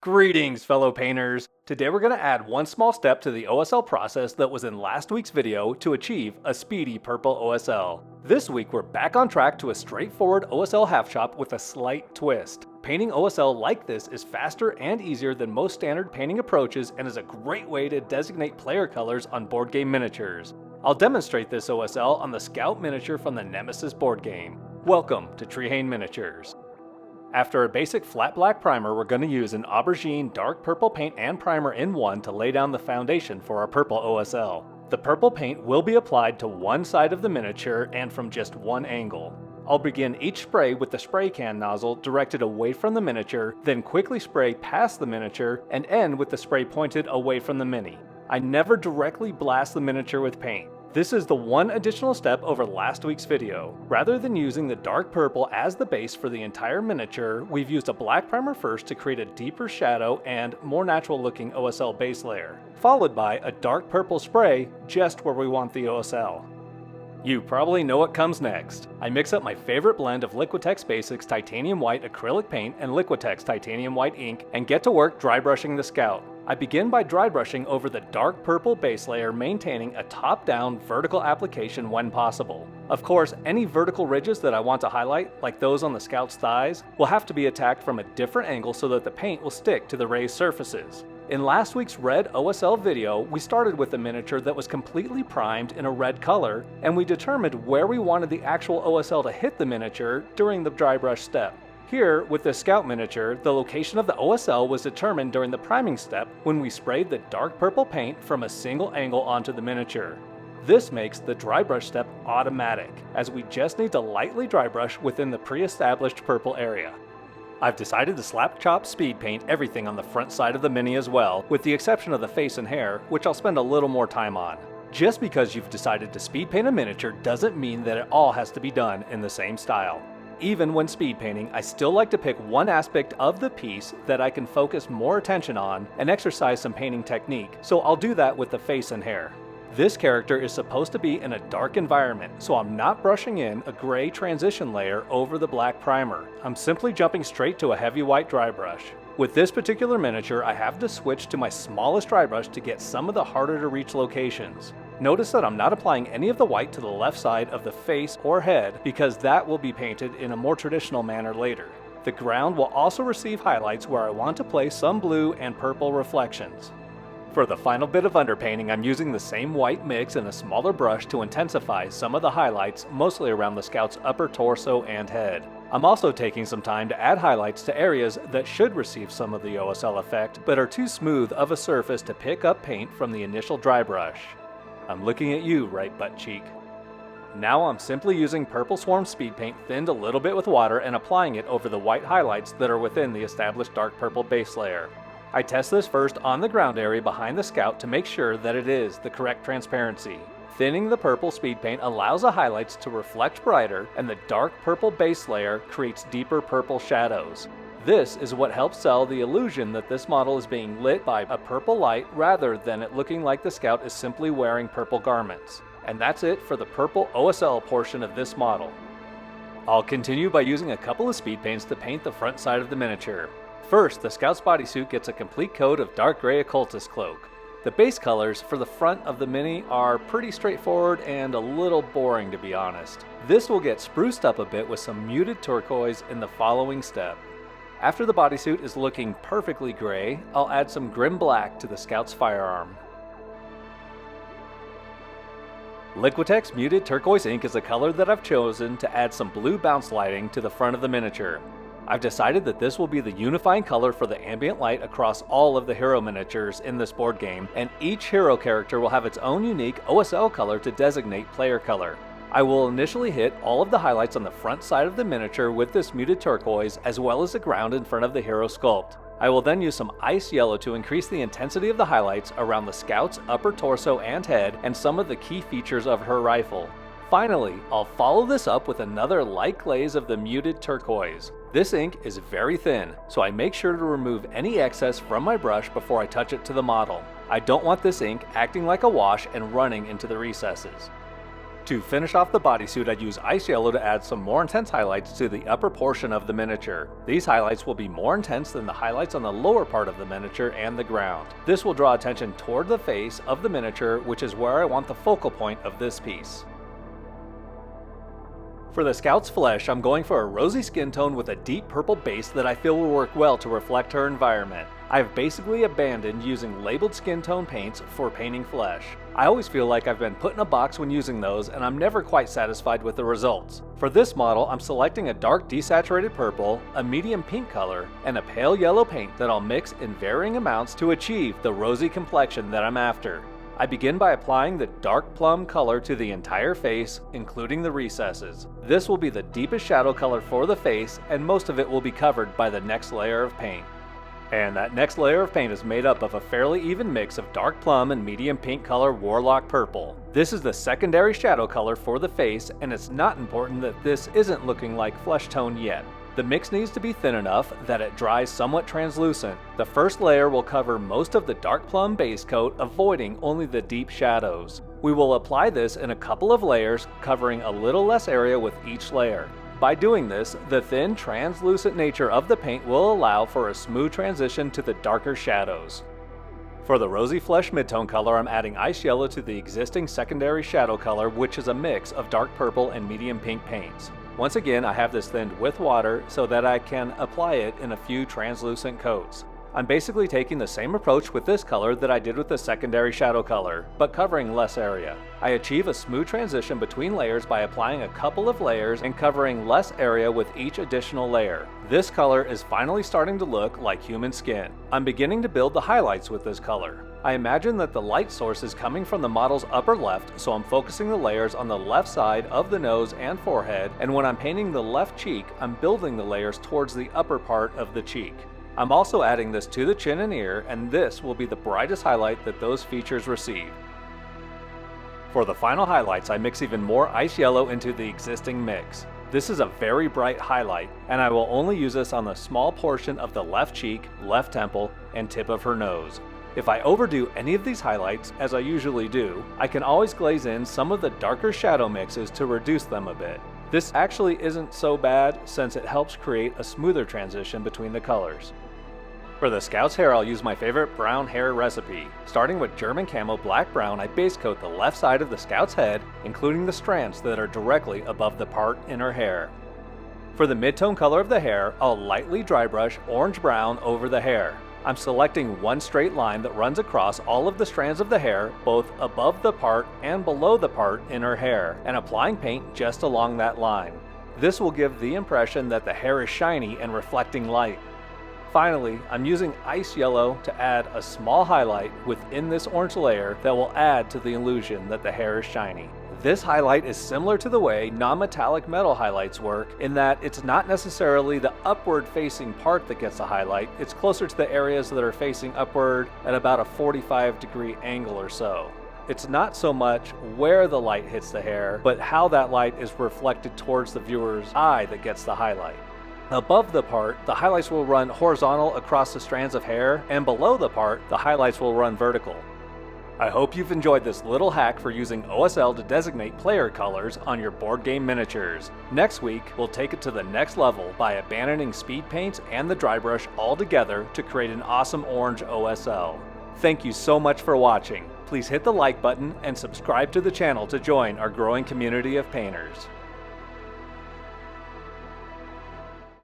Greetings, fellow painters! Today we're going to add one small step to the OSL process that was in last week's video to achieve a speedy purple OSL. This week we're back on track to a straightforward OSL half chop with a slight twist. Painting OSL like this is faster and easier than most standard painting approaches and is a great way to designate player colors on board game miniatures. I'll demonstrate this OSL on the Scout miniature from the Nemesis Board Game. Welcome to Trehane Miniatures. After a basic flat black primer, we're going to use an aubergine dark purple paint and primer in one to lay down the foundation for our purple OSL. The purple paint will be applied to one side of the miniature and from just one angle. I'll begin each spray with the spray can nozzle directed away from the miniature, then quickly spray past the miniature and end with the spray pointed away from the mini. I never directly blast the miniature with paint. This is the one additional step over last week's video. Rather than using the dark purple as the base for the entire miniature, we've used a black primer first to create a deeper shadow and more natural looking OSL base layer, followed by a dark purple spray just where we want the OSL. You probably know what comes next. I mix up my favorite blend of Liquitex Basics Titanium White acrylic paint and Liquitex Titanium White ink and get to work dry brushing the Scout. I begin by dry brushing over the dark purple base layer, maintaining a top-down vertical application when possible. Of course, any vertical ridges that I want to highlight, like those on the Scout's thighs, will have to be attacked from a different angle so that the paint will stick to the raised surfaces. In last week's red OSL video, we started with a miniature that was completely primed in a red color, and we determined where we wanted the actual OSL to hit the miniature during the dry brush step. Here, with the Scout miniature, the location of the OSL was determined during the priming step when we sprayed the dark purple paint from a single angle onto the miniature. This makes the dry brush step automatic, as we just need to lightly dry brush within the pre-established purple area. I've decided to slap chop speed paint everything on the front side of the mini as well, with the exception of the face and hair, which I'll spend a little more time on. Just because you've decided to speed paint a miniature doesn't mean that it all has to be done in the same style. Even when speed painting, I still like to pick one aspect of the piece that I can focus more attention on and exercise some painting technique, so I'll do that with the face and hair. This character is supposed to be in a dark environment, so I'm not brushing in a gray transition layer over the black primer. I'm simply jumping straight to a heavy white dry brush. With this particular miniature, I have to switch to my smallest dry brush to get some of the harder to reach locations. Notice that I'm not applying any of the white to the left side of the face or head because that will be painted in a more traditional manner later. The ground will also receive highlights where I want to place some blue and purple reflections. For the final bit of underpainting, I'm using the same white mix in a smaller brush to intensify some of the highlights, mostly around the Scout's upper torso and head. I'm also taking some time to add highlights to areas that should receive some of the OSL effect, but are too smooth of a surface to pick up paint from the initial dry brush. I'm looking at you, right butt cheek. Now I'm simply using Purple Swarm Speed Paint thinned a little bit with water and applying it over the white highlights that are within the established dark purple base layer. I test this first on the ground area behind the Scout to make sure that it is the correct transparency. Thinning the purple speed paint allows the highlights to reflect brighter, and the dark purple base layer creates deeper purple shadows. This is what helps sell the illusion that this model is being lit by a purple light rather than it looking like the Scout is simply wearing purple garments. And that's it for the purple OSL portion of this model. I'll continue by using a couple of speed paints to paint the front side of the miniature. First, the Scout's bodysuit gets a complete coat of dark gray occultist cloak. The base colors for the front of the mini are pretty straightforward and a little boring, to be honest. This will get spruced up a bit with some muted turquoise in the following step. After the bodysuit is looking perfectly gray, I'll add some grim black to the Scout's firearm. Liquitex Muted Turquoise ink is a color that I've chosen to add some blue bounce lighting to the front of the miniature. I've decided that this will be the unifying color for the ambient light across all of the hero miniatures in this board game, and each hero character will have its own unique OSL color to designate player color. I will initially hit all of the highlights on the front side of the miniature with this muted turquoise, as well as the ground in front of the hero sculpt. I will then use some ice yellow to increase the intensity of the highlights around the Scout's upper torso and head and some of the key features of her rifle. Finally, I'll follow this up with another light glaze of the muted turquoise. This ink is very thin, so I make sure to remove any excess from my brush before I touch it to the model. I don't want this ink acting like a wash and running into the recesses. To finish off the bodysuit, I use ice yellow to add some more intense highlights to the upper portion of the miniature. These highlights will be more intense than the highlights on the lower part of the miniature and the ground. This will draw attention toward the face of the miniature, which is where I want the focal point of this piece. For the Scout's flesh, I'm going for a rosy skin tone with a deep purple base that I feel will work well to reflect her environment. I've basically abandoned using labeled skin tone paints for painting flesh. I always feel like I've been put in a box when using those, and I'm never quite satisfied with the results. For this model, I'm selecting a dark desaturated purple, a medium pink color, and a pale yellow paint that I'll mix in varying amounts to achieve the rosy complexion that I'm after. I begin by applying the dark plum color to the entire face, including the recesses. This will be the deepest shadow color for the face, and most of it will be covered by the next layer of paint. And that next layer of paint is made up of a fairly even mix of dark plum and medium pink color Warlock Purple. This is the secondary shadow color for the face, and it's not important that this isn't looking like flesh tone yet. The mix needs to be thin enough that it dries somewhat translucent. The first layer will cover most of the dark plum base coat, avoiding only the deep shadows. We will apply this in a couple of layers, covering a little less area with each layer. By doing this, the thin, translucent nature of the paint will allow for a smooth transition to the darker shadows. For the rosy flesh midtone color, I'm adding ice yellow to the existing secondary shadow color, which is a mix of dark purple and medium pink paints. Once again, I have this thinned with water so that I can apply it in a few translucent coats. I'm basically taking the same approach with this color that I did with the secondary shadow color, but covering less area. I achieve a smooth transition between layers by applying a couple of layers and covering less area with each additional layer. This color is finally starting to look like human skin. I'm beginning to build the highlights with this color. I imagine that the light source is coming from the model's upper left, so I'm focusing the layers on the left side of the nose and forehead, and when I'm painting the left cheek, I'm building the layers towards the upper part of the cheek. I'm also adding this to the chin and ear, and this will be the brightest highlight that those features receive. For the final highlights, I mix even more ice yellow into the existing mix. This is a very bright highlight, and I will only use this on the small portion of the left cheek, left temple, and tip of her nose. If I overdo any of these highlights, as I usually do, I can always glaze in some of the darker shadow mixes to reduce them a bit. This actually isn't so bad since it helps create a smoother transition between the colors. For the Scout's hair, I'll use my favorite brown hair recipe. Starting with German Camo Black Brown, I base coat the left side of the Scout's head, including the strands that are directly above the part in her hair. For the mid-tone color of the hair, I'll lightly dry brush orange brown over the hair. I'm selecting one straight line that runs across all of the strands of the hair, both above the part and below the part in her hair, and applying paint just along that line. This will give the impression that the hair is shiny and reflecting light. Finally, I'm using ice yellow to add a small highlight within this orange layer that will add to the illusion that the hair is shiny. This highlight is similar to the way non-metallic metal highlights work in that it's not necessarily the upward facing part that gets the highlight, it's closer to the areas that are facing upward at about a 45-degree angle or so. It's not so much where the light hits the hair, but how that light is reflected towards the viewer's eye that gets the highlight. Above the part, the highlights will run horizontal across the strands of hair, and below the part, the highlights will run vertical. I hope you've enjoyed this little hack for using OSL to designate player colors on your board game miniatures. Next week, we'll take it to the next level by abandoning speed paints and the dry brush altogether to create an awesome orange OSL. Thank you so much for watching. Please hit the like button and subscribe to the channel to join our growing community of painters.